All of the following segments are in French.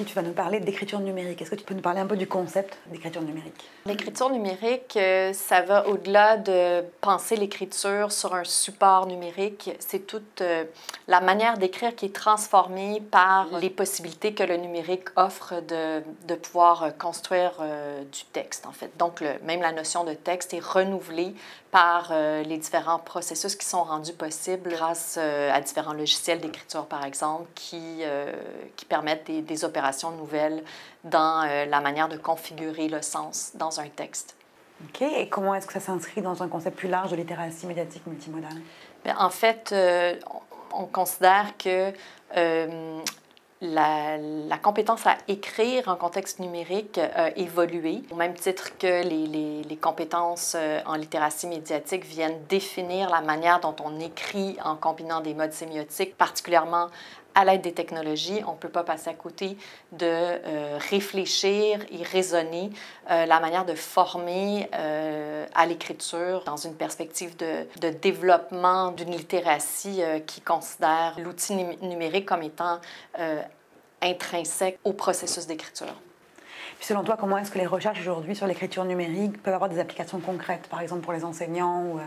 aujourd'hui, tu vas nous parler d'écriture numérique. Est-ce que tu peux nous parler un peu du concept d'écriture numérique? L'écriture numérique, ça va au-delà de penser l'écriture sur un support numérique. C'est toute la manière d'écrire qui est transformée par les possibilités que le numérique offre de pouvoir construire du texte, en fait. Donc, même la notion de texte est renouvelée par les différents processus qui sont rendus possibles grâce à différents logiciels d'écriture, par exemple, qui permettent des opérations nouvelles dans la manière de configurer le sens dans un texte. OK. Et comment est-ce que ça s'inscrit dans un concept plus large de littératie médiatique multimodale? Bien, en fait, on considère que la compétence à écrire en contexte numérique a évolué, au même titre que les compétences en littératie médiatique viennent définir la manière dont on écrit en combinant des modes sémiotiques, particulièrement à l'aide des technologies. On ne peut pas passer à côté de réfléchir et raisonner la manière de former à l'écriture dans une perspective de développement d'une littératie qui considère l'outil numérique comme étant intrinsèque au processus d'écriture. Puis selon toi, comment est-ce que les recherches aujourd'hui sur l'écriture numérique peuvent avoir des applications concrètes, par exemple pour les enseignants ou...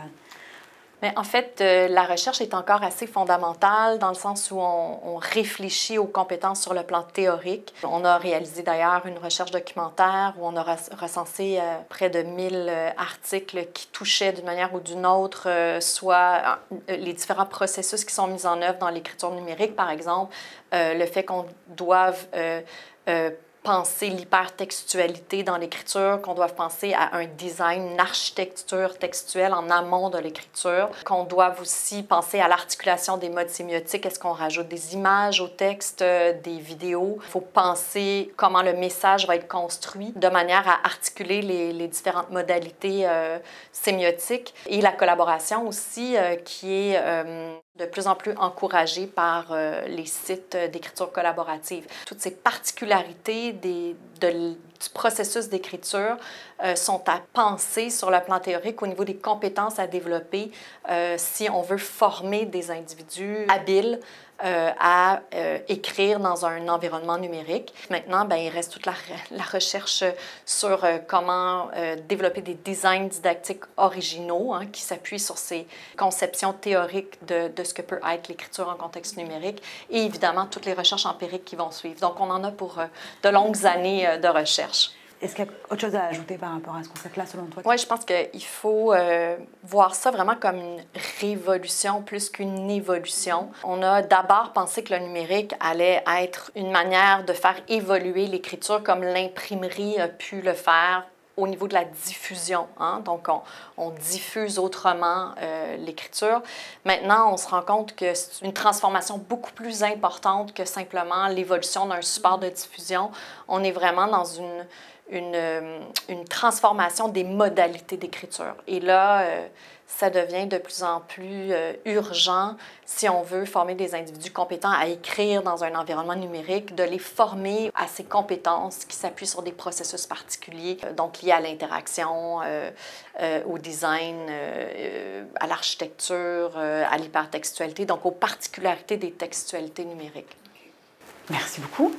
Mais en fait, la recherche est encore assez fondamentale dans le sens où on réfléchit aux compétences sur le plan théorique. On a réalisé d'ailleurs une recherche documentaire où on a recensé près de 1000 articles qui touchaient d'une manière ou d'une autre soit les différents processus qui sont mis en œuvre dans l'écriture numérique, par exemple, le fait qu'on doive penser l'hypertextualité dans l'écriture, qu'on doit penser à un design, une architecture textuelle en amont de l'écriture, qu'on doit aussi penser à l'articulation des modes sémiotiques. Est-ce qu'on rajoute des images au texte, des vidéos? Il faut penser comment le message va être construit de manière à articuler les différentes modalités sémiotiques. Et la collaboration aussi qui est de plus en plus encouragée par les sites d'écriture collaborative. Toutes ces particularités du processus d'écriture sont à penser sur le plan théorique au niveau des compétences à développer si on veut former des individus habiles à écrire dans un environnement numérique. Maintenant, bien, il reste toute la recherche sur comment développer des designs didactiques originaux hein, qui s'appuient sur ces conceptions théoriques de ce que peut être l'écriture en contexte numérique et évidemment toutes les recherches empiriques qui vont suivre. Donc, on en a pour de longues années de recherche. Est-ce qu'il y a autre chose à ajouter par rapport à ce concept-là, selon toi? Oui, je pense qu'il faut voir ça vraiment comme une révolution plus qu'une évolution. On a d'abord pensé que le numérique allait être une manière de faire évoluer l'écriture comme l'imprimerie a pu le faire au niveau de la diffusion. Hein? Donc, on diffuse autrement l'écriture. Maintenant, on se rend compte que c'est une transformation beaucoup plus importante que simplement l'évolution d'un support de diffusion. On est vraiment dans une transformation des modalités d'écriture. Et là, ça devient de plus en plus urgent si on veut former des individus compétents à écrire dans un environnement numérique, de les former à ces compétences qui s'appuient sur des processus particuliers, donc liés à l'interaction, au design, à l'architecture, à l'hypertextualité, donc aux particularités des textualités numériques. Merci beaucoup.